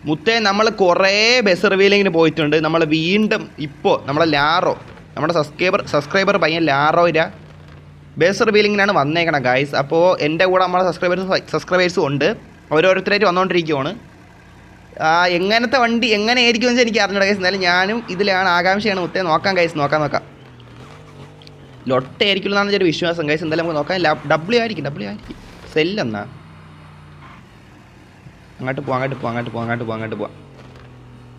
മുത്തേ നമ്മൾ കുറേ ബസ് റിവീലിങ്ങിന് പോയിട്ടുണ്ട്. നമ്മൾ വീണ്ടും ഇപ്പോൾ നമ്മളെ ലാറോ, നമ്മുടെ സബ്സ്ക്രൈബർ പയ്യൻ ലാറോയിര ബസ് റിവീലിങ്ങിനാണ് വന്നേക്കണം ഗൈസ്. അപ്പോൾ എൻ്റെ കൂടെ നമ്മളെ സബ്സ്ക്രൈബേഴ്സും ഉണ്ട്. ഓരോരുത്തരായിട്ട് വന്നുകൊണ്ടിരിക്കുകയാണ്. എങ്ങനത്തെ വണ്ടി എങ്ങനെയായിരിക്കും എന്ന് എനിക്ക് അറിഞ്ഞൂടാ ഗൈസ്. എന്നാലും ഞാനും ഇതിലാണ് ആകാംക്ഷയാണ് മുത്തേ. നോക്കാം ഗൈസ്, നോക്കാം. ലൊട്ടയായിരിക്കും എന്നാണ് ഒരു വിശ്വാസം ഗൈസ്. എന്തായാലും നമുക്ക് നോക്കാം. ഡബ്ല്യു ആയിരിക്കും സെല്ലെന്നാ. അങ്ങോട്ട് പോവാം.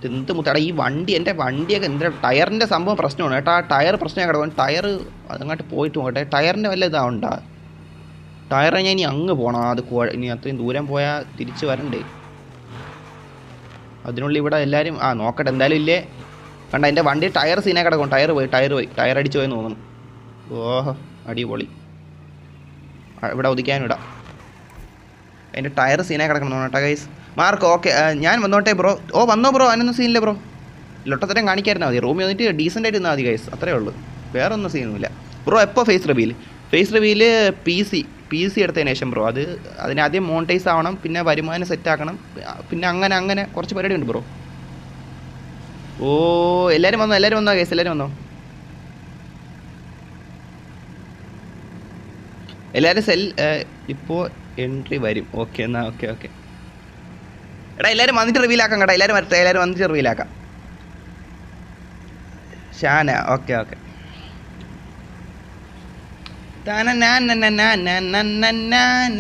എന്ത് മുത്തടാ ഈ വണ്ടി, എൻ്റെ വണ്ടിയൊക്കെ എന്താ ടയറിൻ്റെ സംഭവം പ്രശ്നമാണ് കേട്ടോ. ആ ടയർ പ്രശ്നം കിടക്കും. ടയർ അതങ്ങോട്ട് പോയിട്ട് പോകട്ടെ. ടയറിൻ്റെ വല്ല ഇതാവണ്ടാ. ടയറ് ഞാൻ ഇനി അങ്ങ് പോകണം. അത് ഇനി അത്രയും ദൂരം പോയാൽ തിരിച്ച് വരണ്ടേ. അതിനുള്ളിൽ ഇവിടെ എല്ലാവരും നോക്കട്ടെ എന്തായാലും ഇല്ലേ. കണ്ട എൻ്റെ വണ്ടി ടയർ സീനെ കിടക്കും. ടയർ അടിച്ച് പോയെന്ന് തോന്നുന്നു. ഓഹോ അടിപൊളി. ഇവിടെ ഒതുക്കാനും ഇടാം. അതിൻ്റെ ടയർ സീനെ കിടക്കണം തോന്നട്ടെ ഗൈസ്. മാർക്ക് ഓക്കെ, ഞാൻ വന്നോട്ടെ ബ്രോ. വന്നോ ബ്രോ, അതിനൊന്നും സീനില്ല ബ്രോ. ലൊട്ടത്തരം കാണിക്കായിരുന്നാൽ മതി. റൂമിൽ വന്നിട്ട് ഡീസൻ്റ് ആയിട്ട് ഇരുന്നാൽ മതി ഗൈസ്. അത്രേ ഉള്ളൂ, വേറെ ഒന്നും സീനുമില്ല ബ്രോ. എപ്പോൾ ഫേസ് റിവീൽ പി സി എടുത്തതിന് ശേഷം ബ്രോ. അതിനാദ്യം മോണിറ്റൈസ് ആവണം, പിന്നെ വരുമാനം സെറ്റാക്കണം, പിന്നെ അങ്ങനെ കുറച്ച് പരിപാടി ഉണ്ട് ബ്രോ. എല്ലാവരും വന്നോ ഗൈസ്, എല്ലാവരും വന്നോ. എല്ലാവരും ഇപ്പോൾ എൻട്രി വരും. ഓക്കെ എന്നാൽ ഓക്കെ. എടാ എല്ലാവരും വന്നിട്ട് റിവീലാക്കാം കേട്ടോ. എല്ലാവരും വന്നിട്ട് റിവീലാക്കാം. ഷാന ഓക്കെ.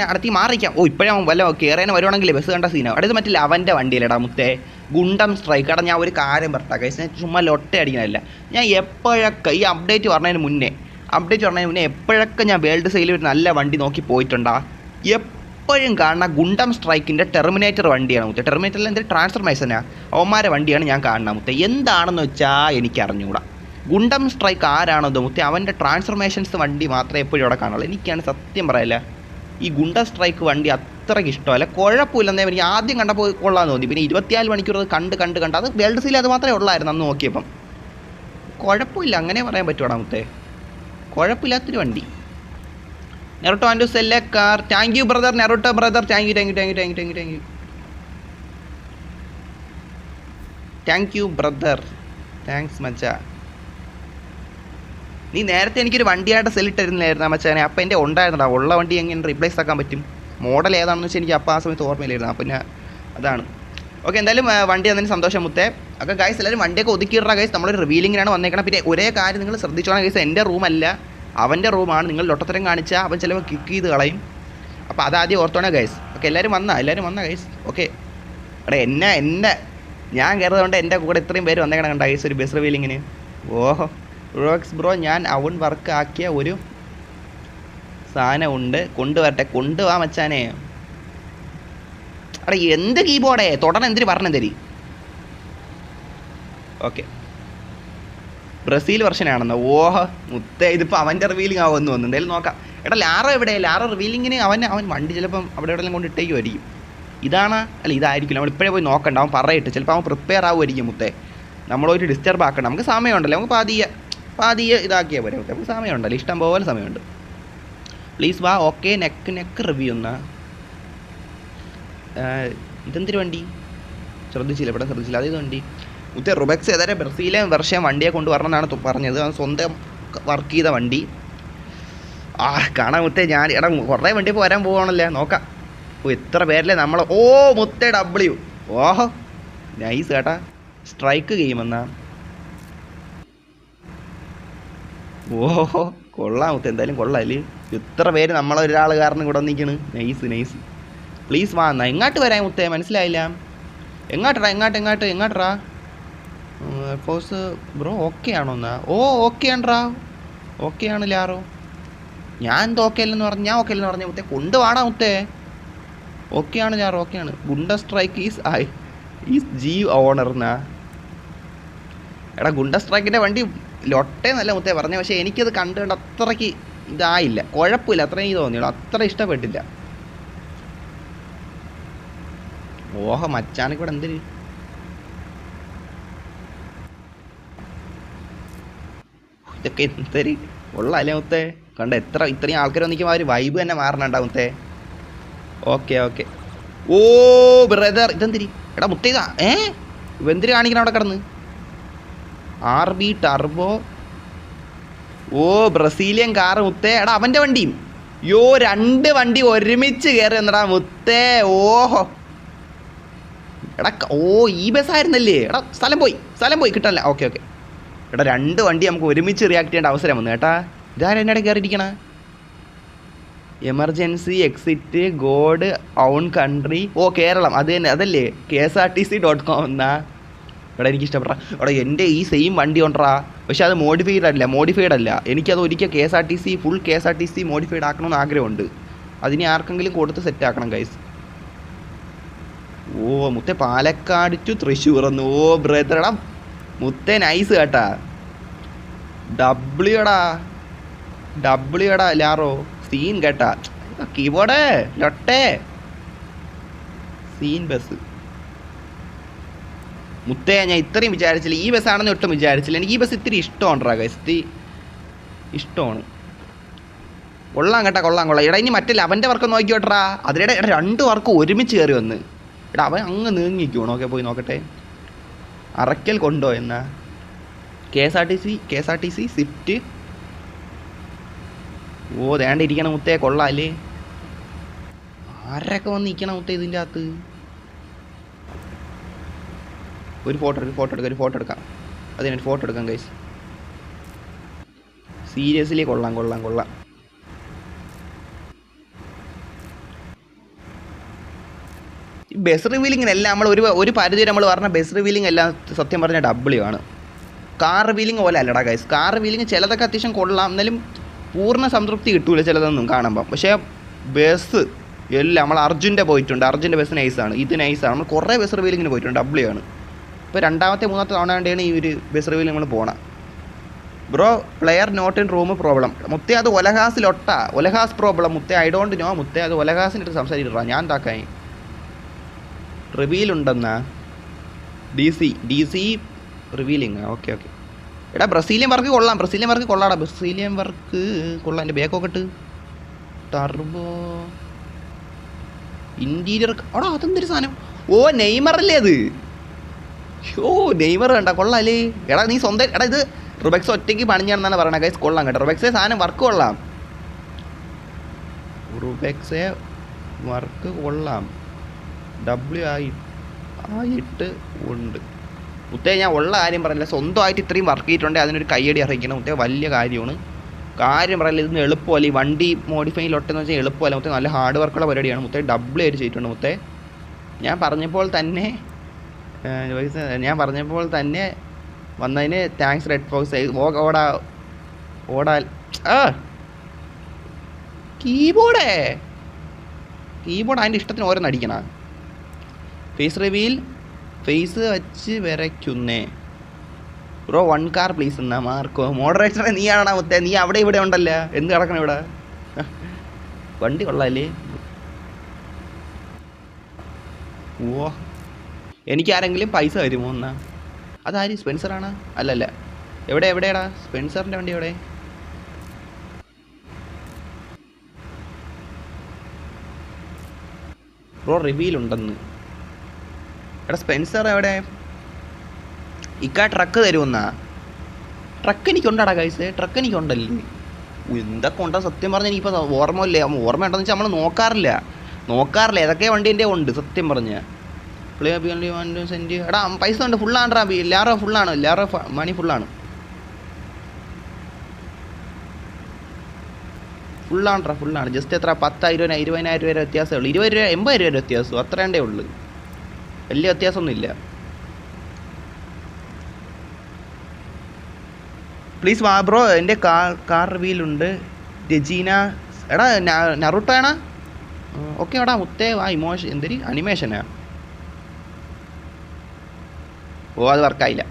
അടുത്തി മാറിക്കാം. ഇപ്പോഴേ വല്ല കയറിയാൻ വരുവാണെങ്കിൽ ബസ് കണ്ട സീനാവും. അടുത്ത് മറ്റില്ല അവൻ്റെ വണ്ടിയിലടാ മുത്തേ, ഗുണ്ടം സ്ട്രൈക്ക്. എടാ ഞാൻ ഒരു കാര്യം പറട്ടാ കൈസ്, ചുമ്മാ ലൊട്ട അടിക്കാനല്ല. ഞാൻ എപ്പോഴൊക്കെ ഈ അപ്ഡേറ്റ് പറഞ്ഞതിന് മുന്നേ എപ്പോഴൊക്കെ ഞാൻ വേൾഡ് സെയിൽ ഒരു നല്ല വണ്ടി നോക്കി പോയിട്ടുണ്ടാ. എപ്പോഴും കാണുന്ന ഗുണ്ടം സ്ട്രൈക്കിൻ്റെ ടെർമിനേറ്റർ വണ്ടിയാണ് മുത്തേ. ടെർമിനേറ്ററിൽ എന്തെങ്കിലും ട്രാൻസ്ഫർമേഷനാ അവന്മാരെ വണ്ടിയാണ് ഞാൻ കാണുന്നത് മുത്തേ. എന്താണെന്ന് വെച്ചാൽ എനിക്ക് അറിഞ്ഞുകൂടാ. ഗുണ്ടം സ്ട്രൈക്ക് ആരാണോ മുത്തേ, അവൻ്റെ ട്രാൻസ്ഫർമേഷൻസ് വണ്ടി മാത്രമേ എപ്പോഴും അവിടെ കാണുള്ളൂ. എനിക്കാണ് സത്യം പറയല്ല ഈ ഗുണ്ടം സ്ട്രൈക്ക് വണ്ടി അത്രയ്ക്ക് ഇഷ്ടമല്ല. കുഴപ്പമില്ലെന്നേ എനിക്ക് ആദ്യം കണ്ടപ്പോൾ കൊള്ളാമെന്ന് തോന്നി. പിന്നെ 24 മണിക്കൂർ അത് കണ്ട് അത് വേൾഡ് സെയിൽ അത് മാത്രമേ ഉള്ളായിരുന്നു അന്ന് നോക്കിയപ്പം. കുഴപ്പമില്ല, അങ്ങനെ പറയാൻ പറ്റുവാടാ മുത്തേ. കുഴപ്പമില്ലാത്തൊരു വണ്ടി. നെറുട്ടോ ആൻഡ് സെല്ലെ കാർ. താങ്ക് യു ബ്രദർ, നെറുട്ടോ brother. Thank you brother. Thanks മച്ചാ. നീ നേരത്തെ എനിക്കൊരു വണ്ടിയായിട്ട് സെല്ലിട്ടിരുന്നില്ലായിരുന്നു മച്ചാനെ. അപ്പം എൻ്റെ ഉണ്ടായിരുന്നടാ. ഉള്ള വണ്ടി എങ്ങനെ റീപ്ലേസ് ആക്കാൻ പറ്റും? മോഡൽ ഏതാണെന്ന് വെച്ചാൽ എനിക്ക് അപ്പോൾ ആ സമയത്ത് ഓർമ്മയില്ലായിരുന്നു. അപ്പം ഞാൻ അതാണ്. ഓക്കെ എന്തായാലും വണ്ടി വന്നതിന് സന്തോഷം മുത്തേ. ഒക്കെ ഗൈസ് എല്ലാവരും വണ്ടിയൊക്കെ ഒതുക്കിയിടാം ഗൈസ്. നമ്മളൊരു റിവീലിങ്ങിനാണ് വന്നേക്കണം. പിന്നെ ഒരേ കാര്യം നിങ്ങൾ ശ്രദ്ധിച്ചോണം ഗൈസ്, എൻ്റെ റൂമല്ല അവൻ്റെ റൂമാണ്. നിങ്ങൾ ലൊട്ടത്തരം കാണിച്ചാൽ അവൻ ചിലപ്പോൾ കിക്ക് ചെയ്ത് കളയും. അപ്പോൾ അതാദ്യം ഓർത്തോണേ ഗൈസ്. ഓക്കെ എല്ലാവരും വന്ന ഗൈസ്. ഓക്കെ എടാ എന്നെ ഞാൻ കയറുന്നതുകൊണ്ട് എൻ്റെ കൂടെ ഇത്രയും പേര് വന്നേക്കണം കണ്ട ഗൈസ് ഒരു ബസ് റിവീലിങ്ങിന്. ഓഹോ റോക്സ് ബ്രോ, ഞാൻ അവൻ വർക്ക് ആക്കിയ ഒരു സാധനം ഉണ്ട്, കൊണ്ടുപോവാ മച്ചാനെ. അടാ എന്ത് കീബോർഡേ തുടർന്ന് എന്തിന് പറഞ്ഞെന്തരി. Okay Brazil വെർഷനാണെന്നോ. ഓഹോ മുത്തേ, ഇതിപ്പോൾ അവൻ്റെ റിവീലിംഗ് ആവുമെന്ന് തോന്നുന്നു. എന്തായാലും നോക്കാം. എടാ ലാറോ എവിടെ? ലാറോ റിവീലിങ്ങിന് അവൻ വണ്ടി ചിലപ്പം അവിടെ എവിടെയെല്ലാം കൊണ്ട് ഇട്ടേക്കുമായിരിക്കും. ഇതായിരിക്കില്ല. നമ്മൾ ഇപ്പോഴേ പോയി നോക്കണ്ട. അവൻ പറയിട്ട് ചിലപ്പോൾ അവൻ പ്രിപ്പയർ ആവുമായിരിക്കും മുത്തേ. നമ്മളൊരു ഡിസ്റ്റർബ് ആക്കണം. നമുക്ക് സമയമുണ്ടല്ലോ, നമുക്ക് പാതിയെ ഇതാക്കിയാൽ പോരെ മുത്തേ. നമുക്ക് സമയമുണ്ടല്ലോ, ഇഷ്ടം പോലെ സമയമുണ്ട്. പ്ലീസ് വാ. ഓക്കെ നെക്ക് റിവ്യൂ എന്നാ. ഇതെന്തൊരു വണ്ടി ശ്രദ്ധിച്ചില്ല. അതേത് വണ്ടി മുത്തേ? റുബെക്സ് ഏതായാലും ബ്രസീലെ വെർഷൻ വണ്ടിയെ കൊണ്ടുവരണമെന്നാണ് പറഞ്ഞത്. അവൻ സ്വന്തം വർക്ക് ചെയ്ത വണ്ടി. കാണാം മുത്തേ. എടാ കുറേ വണ്ടി ഇപ്പോൾ വരാൻ പോവാണല്ലേ, നോക്കാം. എത്ര പേരല്ലേ നമ്മളെ. മുത്തേ ഡബ്ല്യു. ഓഹോ നൈസ് കേട്ടാ. സ്ട്രൈക്ക് ഗെയിമെന്നാ. ഓഹോ കൊള്ളാം മുത്തേ, എന്തായാലും കൊള്ളാം അല്ലേ. ഇത്ര പേര് നമ്മളൊരാൾ കാരണം ഇവിടെ വന്നിരിക്കണ്. നൈസ്. പ്ലീസ് വാ എന്നാ. എങ്ങോട്ട് വരാൻ മുത്തേ? മനസ്സിലായില്ല. എങ്ങോട്ടാ ഫോഴ്സ് ബ്രോ? ഓക്കെ ആണോ എന്നാ? ഓക്കെ ആണ്ട്രാ. ഓക്കെ ആണ് ലാറോ. ഞാൻ എന്താ ഓക്കെ അല്ലെന്ന് പറഞ്ഞ മുത്തേ. കൊണ്ടുവാടാ മുത്തേ. ഓക്കെ ആണ് ലാറോ. ഓക്കെയാണ്. ഗുണ്ട സ്ട്രൈക്ക് ഈസ് ജി ഓണർ എന്നാ. എടാ ഗുണ്ട സ്ട്രൈക്കിൻ്റെ വണ്ടി ലൊട്ടേന്നല്ല മുത്തേ പറഞ്ഞത്. പക്ഷേ എനിക്കത് കണ്ടുകൊണ്ട് അത്രയ്ക്ക് ഇതായില്ല. കുഴപ്പമില്ല, അത്രയും തോന്നിയുള്ളൂ. അത്ര ഇഷ്ടപ്പെട്ടില്ല. ഓഹോ മച്ചാനൊക്കെ ഇവിടെ എന്തിന്. ഇതൊക്കെ എന്തൊരു കൊള്ളാല്ലേ മുത്തേ. കണ്ട ഇത്രയും ആൾക്കാർ വന്നിരിക്കുമ്പോൾ ആ ഒരു വൈബ് തന്നെ മാറണുണ്ടാവും മുത്തേ. Okay brother. ഇതെന്തിരി എടാ മുത്തേ ഇതാ വെന്തിരി കാണിക്കണം അവിടെ കിടന്ന്. RB turbo. ഓ ബ്രസീലിയൻ കാറ് മുത്തേ. എടാ അവൻ്റെ വണ്ടിയും. യോ 2 വണ്ടി ഒരുമിച്ച് കയറി എന്നടാ മുത്തേ. ഓഹോ എടാ ഈ ബസ്സായിരുന്നല്ലേ. എടാ സ്ഥലം പോയി കിട്ടല്ല. ഓക്കെ എടാ 2 വണ്ടി നമുക്ക് ഒരുമിച്ച് റിയാക്ട് ചെയ്യേണ്ട അവസരം വന്നു കേട്ടാ. ഇതാരും എന്നോട് കയറിയിരിക്കണ. Emergency exit God own country. ഓ കേരളം അത് തന്നെ അതല്ലേ KSRTC.com എന്നാ. എടാ എനിക്ക് ഇഷ്ടപ്പെടാ. എടാ എൻ്റെ ഈ സെയിം വണ്ടി ഉണ്ടറാ. പക്ഷെ അത് മോഡിഫൈഡ് അല്ല. എനിക്കത് ഒരിക്കൽ ഫുൾ KSRTC മോഡിഫൈഡ് ആക്കണമെന്ന് ആഗ്രഹമുണ്ട്. അതിനെ ആർക്കെങ്കിലും കൊടുത്ത് സെറ്റ് ആക്കണം ഗൈസ്. ഓ മുത്തേ പാലക്കാട് ടു തൃശ്ശൂർ എന്ന്. ഓ ബ്രദർ എടാ മുത്തേ നൈസ് കേട്ടാ. ഡബ്ല്യു ലാറോ സീൻ കേട്ടാ. കീബോർഡ് ലൊട്ടെ സീൻ ബസ് മുത്തേ. ഞാൻ ഇത്രയും വിചാരിച്ചില്ല ഈ ബസ്സാണെന്ന് ഒട്ടും വിചാരിച്ചില്ല. എനിക്ക് ഈ ബസ് ഇത്തിരി ഇഷ്ടമാണ് ഗൈസ്. ഇഷ്ടമാണ്. കൊള്ളാം കേട്ടാ കൊള്ളാം. എടാ ഇനി മറ്റേ അവൻ്റെ വർക്ക് നോക്കിയോട്ടാ. അതിനിടെ 2 വർക്ക് ഒരുമിച്ച് കയറി വന്ന്. എടാ അവൻ അങ്ങ് നീങ്ങിക്കുവാണോ. ഓക്കെ പോയി നോക്കട്ടെ. അറക്കൽ കൊണ്ടോ എന്നാ. KSRTC Swift. ഓ ദേണ്ട ഇരിക്കണ മുത്തേ കൊള്ളാല്ലേ. ആരൊക്കെ വന്ന് നിൽക്കണം മുത്തേ ഇതിൻ്റെ അകത്ത്. ഒരു ഫോട്ടോ എടുക്കാം. അതിനായിട്ട് ഫോട്ടോ എടുക്കാം ഗൈസ്. സീരിയസ്ലി കൊള്ളാം. ബസ് റിവീലിങ്ങിനെല്ലാം നമ്മൾ ഒരു പരിധി നമ്മൾ പറഞ്ഞ ബസ് റിവീലിംഗ് എല്ലാം സത്യം പറഞ്ഞാൽ W ആണ്. കാർ റിവീലിംഗ് പോലെ അല്ലടാ ഗൈസ്. കാർ റിവീലിംഗ് ചിലതൊക്കെ അത്യാവശ്യം കൊള്ളാം. എന്നാലും പൂർണ്ണ സംതൃപ്തി കിട്ടൂല ചിലതൊന്നും കാണുമ്പം. പക്ഷേ ബസ് എല്ലാം നമ്മൾ അർജുൻ്റെ പോയിട്ടുണ്ട്. അർജുൻ്റെ ബസ് നൈസാണ്. ഇത് നൈസാണ്. നമ്മൾ കുറേ ബസ് റിവീലിങ്ങിന് പോയിട്ടുണ്ട്. W ആണ്. ഇപ്പോൾ 2ാമത്തെ 3ാമത്തെ തവണ വേണ്ടിയാണ് ഈ ഒരു ബസ് റിവീലിംഗ് നമ്മൾ പോകണം. Bro player not in room problem. മുത്തേ അത് ഒലഹാസ് പ്രോബ്ലം മുത്തേ. ഐ ഡോണ്ട് നോ മുത്തേ. അത് ഒലഹാസിൻ്റെ അടുത്ത് സംസാരിച്ചിട്ടാ ഞാൻ താക്കായി. റിവീലുണ്ടെന്നാ DC റിവീലിംഗ്. ഓക്കെ എടാ ബ്രസീലിയൻ വർക്ക് കൊള്ളാം. ബ്രസീലിയൻ വർക്ക് കൊള്ളാം. എൻ്റെ ബാക്കൊക്കെ ഇട്ട് ടർബോ ഇൻറ്റീരിയർ. എടാ അതെന്തൊരു സാധനം. ഓ നെയ്മറല്ലേ അത്. നെയ്മർ കണ്ട കൊള്ളാല്ലേ. എടാ നീ സ്വന്തം എടാ ഇത് റുബെക്സ് ഒറ്റയ്ക്ക് പണിഞ്ഞാണെന്നാണ് പറയണത് ഗൈസ്. കൊള്ളാം കേട്ടോ റുബെക്സെ സാധനം വർക്ക് കൊള്ളാം. W ആയിട്ട് ഉണ്ട് മുത്തേ. ഞാൻ ഉള്ള കാര്യം പറഞ്ഞില്ല. സ്വന്തമായിട്ട് ഇത്രയും വർക്ക് ചെയ്തിട്ടുണ്ടെങ്കിൽ അതിനൊരു കയ്യടി അറിയിക്കണം മുത്തേ. വലിയ കാര്യമാണ്. കാര്യം പറയില്ല. ഇതൊന്നും എളുപ്പമല്ല. ഈ വണ്ടി മോഡിഫൈയിലൊട്ടെന്ന് വെച്ചാൽ എളുപ്പമല്ല മുത്തേ. നല്ല ഹാർഡ് വർക്കുള്ള പരിപാടിയാണ് മുത്തേ. W ആയിട്ട് ചെയ്തിട്ടുണ്ട് മുത്തേ. ഞാൻ പറഞ്ഞപ്പോൾ തന്നെ വന്നതിന് താങ്ക്സ് റെഡ് ഫോക്സ്. ഓടാൽ കീബോർഡ് അതിൻ്റെ ഇഷ്ടത്തിന് ഓരോന്ന് അടിക്കണ. ഫേസ് റിവീൽ ഫേസ് വെച്ച് വരയ്ക്കുന്നേ. ബ്രോ 1 കാർ പ്ലീസ് എന്നാ മാർക്കോ. മോഡറേറ്ററെ നീയാണോ മുത്തേ. നീ അവിടെ ഇവിടെ ഉണ്ടല്ലോ. എന്ത് കിടക്കണം ഇവിടെ. വണ്ടി കൊള്ളാല്ലേ. ഓ എനിക്കാരെങ്കിലും പൈസ തരുമോ എന്നാ. അതാര് സ്പെൻസറാണ്. അല്ലല്ല എവിടെയാടാ സ്പെൻസറിൻ്റെ വണ്ടി എവിടെ. ബ്രോ റിവീലുണ്ടെന്ന്. എടാ സ്പെൻസർ എവിടെ. ട്രക്ക് തരുമെന്നാ. ട്രക്ക് എനിക്കുണ്ടാടാ കൈസ്. ട്രക്ക് എനിക്കുണ്ടല്ലേ. എന്തൊക്കെ ഉണ്ടോ സത്യം പറഞ്ഞാൽ എനിക്കിപ്പോൾ ഓർമ്മയില്ലേ. ഓർമ്മ ഉണ്ടെന്ന് വെച്ചാൽ നമ്മൾ നോക്കാറില്ല ഏതൊക്കെ വണ്ടി എൻ്റെ ഉണ്ട് സത്യം പറഞ്ഞാൽ. സെൻറ്റ് എടാ പൈസ ഉണ്ട്. ഫുള്ളാണ്ടാ. ലാറോ ഫുള്ളാണ്. ലാറോ മണി ഫുള്ളാണ്. ജസ്റ്റ് എത്ര 10,000 20,000 വരെ വ്യത്യാസമേ ഉള്ളൂ. 20 രൂപ 80 രൂപ വ്യത്യാസം അത്രേണ്ടേ ഉള്ളൂ. വലിയ വ്യത്യാസമൊന്നുമില്ല. പ്ലീസ് വാ ബ്രോ. എൻ്റെ കാർ റിവീലുണ്ട്. രജീന എടാ നറുട്ടോ ആണോ. ഓക്കെ എടാ മുത്തേ വാ. എന്തൊരു അനിമേഷനാ. ഓ അത് വർക്കായില്ല.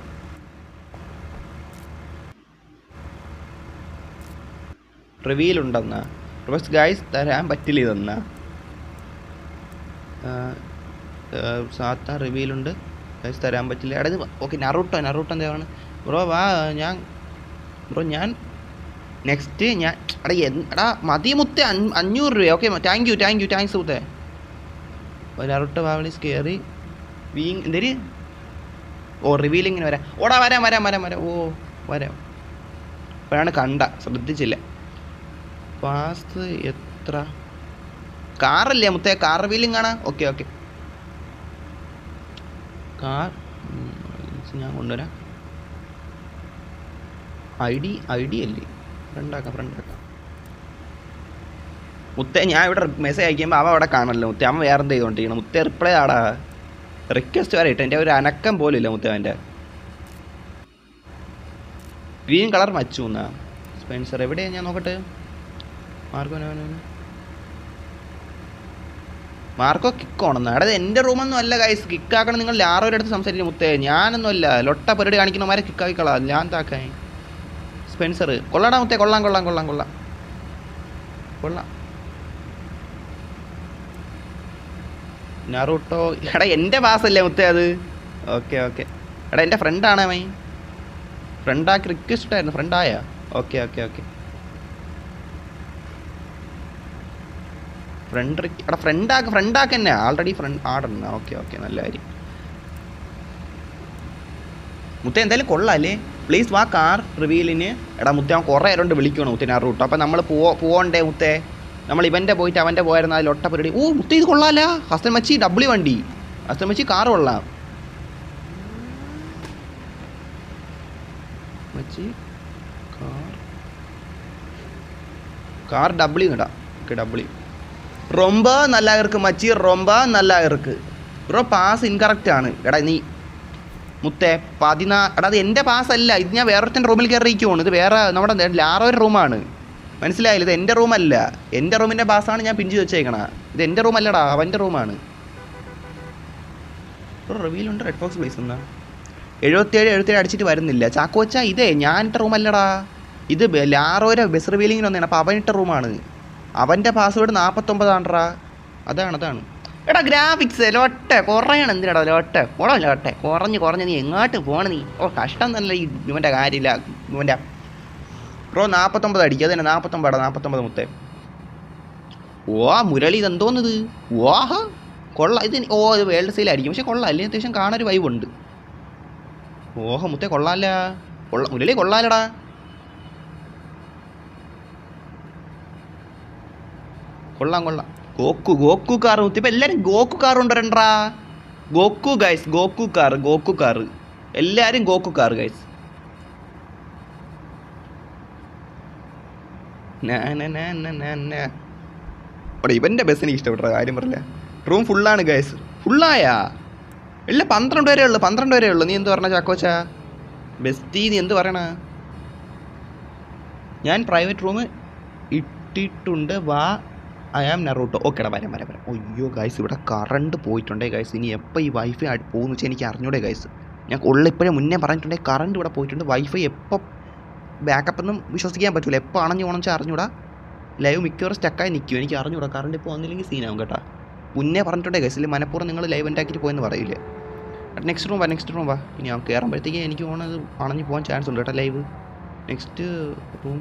റിവീലുണ്ടെന്നാ. റിവേഴ്സ് ഗൈസ് തരാൻ പറ്റില്ല ഇതെന്നാ. സാത്ത റിവീലുണ്ട് ഗൈസ് തരാൻ പറ്റില്ല. എടാ ഇത് ഓക്കെ നറുട്ടോ എന്താണ് ബ്രോ വാ. ഞാൻ നെക്സ്റ്റ് എടാ മതി മുത്തേ. 500 രൂപ. ഓക്കെ താങ്ക്സ് മുത്തേ. നറുട്ടോ വാ പ്ലീസ് കയറി. എന്തേര് ഓ റിവീലിങ്ങിന് വരാം. ഓടാ വരാം വരാം വരാം വരാം. ഓ വരാം. അപ്പോഴാണ് കണ്ട, ശ്രദ്ധിച്ചില്ല. ഫാസ്റ്റ് എത്ര കാറല്ലേ മുത്തേ? കാർ റിവീലിംഗ് ആണ്. ഓക്കെ ഓക്കെ, കാർ ഞാൻ കൊണ്ടുവരാം. ഐ ഡി അല്ലേ? ഫ്രണ്ടാക്കാം. മുത്തേ ഞാൻ ഇവിടെ മെസ്സേജ് അയക്കുമ്പോൾ അവ അവിടെ കാണല്ലോ മുത്തേ. അവൻ വേറെ എന്ത് ചെയ്തുകൊണ്ടിരിക്കണം മുത്തേ? റിപ്ലൈ ആടാ, റിക്വസ്റ്റ് വരെ ഇട്ട് എൻ്റെ ഒരു അനക്കം പോലും ഇല്ല മുത്തേ. അവൻ്റെ ഗ്രീൻ കളർ മച്ചു എന്നാ. സ്പെൻസർ എവിടെയാണ്? ഞാൻ നോക്കട്ടെ. മാർക്കോ കിക്ക് ഓണെന്നാ. അതായത് എൻ്റെ റൂമൊന്നും അല്ല ഗൈസ്. കിക്കാക്കണം നിങ്ങൾ ആരോരുടെ അടുത്ത് സംസാരിക്കും മുത്തേ. ഞാനൊന്നും അല്ല. ലൊട്ട പരിപാടി കാണിക്കുന്നമാരെ കിക്കാക്കിക്കളാം. ഞാൻ താക്കാൻ. സ്പെൻസർ കൊള്ളാടാ മുത്തേ. കൊള്ളാം. നറൂട്ടോ എടാ എൻ്റെ പാസല്ലേ മുത്തേ അത്? ഓക്കെ എടാ എൻ്റെ ഫ്രണ്ടാണേ മൈ. ഫ്രണ്ടാക്കി റിക്വസ്റ്റ് ആയിരുന്നു. ഫ്രണ്ടായ ഓക്കെ എടാ ഫ്രണ്ടാക്ക് തന്നെ ആൾറെഡി ഫ്രണ്ട് ആടുന്ന. ഓക്കെ നല്ല കാര്യം മുത്തേ. എന്തായാലും കൊള്ളാല്ലേ? പ്ലീസ് വാ കാർ റിവീലിന്. എടാ മുത്തേ അവൻ കുറേ നേരം കൊണ്ട് വിളിക്കണം മുത്തേ നറൂട്ടോ. അപ്പം നമ്മൾ പോകണ്ടേ മുത്തേ? നമ്മൾ ഇവൻ്റെ പോയിട്ട് അവൻ്റെ പോയായിരുന്നു. അതിൽ ഒട്ട പരിപാടി. ഓ മുത്തേ ഇത് കൊള്ളാല്ല. ഹസൻ മച്ചി ഡബ്ല്യു വണ്ടി. ഹസൻ മച്ചി കാർ കൊള്ളാം. മച്ചി കാർ ഡബ്ല്യു ഇടാം. Okay W. ரொம்ப நல்லா இருக்கு மச்சி, ரொம்ப நல்லா இருக்கு ബ്രോ. പാസ് ഇൻകറക്റ്റ് ആണ്. എടാ നീ മുത്തേ എടാ അത് എൻ്റെ പാസ് അല്ല. ഇത് ഞാൻ വേറൊരുത്തൻ്റെ റൂമിൽ കയറിയിരിക്കുവാണ്. ഇത് വേറെ നമ്മുടെ ലാറോയുടെ റൂമാണ്. മനസ്സിലായില്ല? ഇത് എൻ്റെ റൂമല്ല. എൻ്റെ റൂമിൻ്റെ പാസ്സാണ് ഞാൻ പിഞ്ച് വെച്ചേക്കണ. ഇത് എൻ്റെ റൂമല്ലടാ, അവൻ്റെ റൂമാണ്. റിവ്യൂലുണ്ട് റെഡ് ബോക്സ് പ്ലേസ് എന്നാ 77 അടിച്ചിട്ട് വരുന്നില്ല. ചാക്കോച്ചാ ഇതേ ഞാൻ ഇട്ട റൂമല്ലടാ. ഇത് ലാറോയുടെ ബസ് റിവീലിങ്ങിന് വന്നതാണ്. അപ്പോൾ അവനിട്ട റൂമാണ്. അവൻ്റെ പാസ്വേഡ് 49 ആണ്ട്രാ. അതാണ്. എടാ ഗ്രാഫിക്സ് ലോട്ടെ കുറയണം. എന്തിനാടാ ലോട്ടെ? ലോട്ടെ കുറഞ്ഞ് നീ എങ്ങോട്ട് പോകണ നീ? ഓ കഷ്ടം തന്നെ ഇവൻ്റെ കാര്യമില്ല. ഇവൻ്റെ ബ്രോ 49 അടിക്കുക. അത് തന്നെ 49 മുത്തേ. ഓ മുരളി ഇതെന്തോന്നത്? ഓഹ കൊള്ളാം. ഇത് ഇത് വേൾഡ് സെയിലായിരിക്കും. പക്ഷെ കൊള്ളാം അല്ലേ? അത്യാവശ്യം കാണാനൊരു വൈബുണ്ട്. ഓഹ മുത്തേ കൊള്ളാല്ല. മുരളി കൊള്ളാലടാ. കൊള്ളാം. ഗോക്കു കാർ മുത്തി. ഇപ്പം എല്ലാവരും ഗോക്കു കാർ കൊണ്ടുവരണ്ടാ. ഗോക്കു കാർ എല്ലാവരും ഗോക്കു കാർ ഗൈസ്. ഇവൻ്റെ ബസ് എനിക്ക് ഇഷ്ടപ്പെട്ട കാര്യം പറയില്ല. റൂം ഫുള്ളാണ് ഗൈസ്. ഫുള്ളായാ? ഇല്ല 12 വരെ ഉള്ളു. നീ എന്ത് പറഞ്ഞ ചാക്കോച്ചാ? ബെസ്റ്റി നീ എന്ത് പറയണ? ഞാൻ പ്രൈവറ്റ് റൂം ഇട്ടിട്ടുണ്ട്. വാ ഐ ആം നറൂട്ടോ. ഓക്കേടാ വരാം. അയ്യോ ഗൈസ് ഇവിടെ കറണ്ട് പോയിട്ടുണ്ടേ ഗൈസ്. ഇനി എപ്പോൾ ഈ വൈഫൈ പോകുന്നു വെച്ചാൽ എനിക്ക് അറിഞ്ഞൂടെ ഗൈസ്. ഞാൻ ഇപ്പോഴേ മുന്നേ പറഞ്ഞിട്ടുണ്ടെങ്കിൽ കറണ്ട് ഇവിടെ പോയിട്ടുണ്ട്. വൈഫൈ എപ്പോൾ ബാക്കപ്പ് ഒന്നും വിശ്വസിക്കാൻ പറ്റില്ല. എപ്പോൾ അണഞ്ഞു പോകണം വെച്ചാൽ അറിഞ്ഞൂടാ. ലൈവ് മിക്കവാറും സ്റ്റക്കായി നിൽക്കും. എനിക്ക് അറിഞ്ഞൂടാ. കറണ്ട് ഇപ്പോൾ വന്നില്ലെങ്കിൽ സീനാവും കേട്ടോ. മുന്നേ പറഞ്ഞിട്ടുണ്ടേ ഗൈസ്. ഇല്ലെങ്കിൽ മനഃപൂർവ്വം നിങ്ങൾ ലൈവ് ഉണ്ടാക്കിയിട്ട് പോയെന്ന് പറയില്ലേ. നെക്സ്റ്റ് റൂം വാ. ഇനി അവൻ കയറുമ്പോഴത്തേക്ക് എനിക്ക് തോന്നുന്നത് അണഞ്ഞു പോകാൻ ചാൻസ് ഉണ്ട് കേട്ടോ ലൈവ്. Next room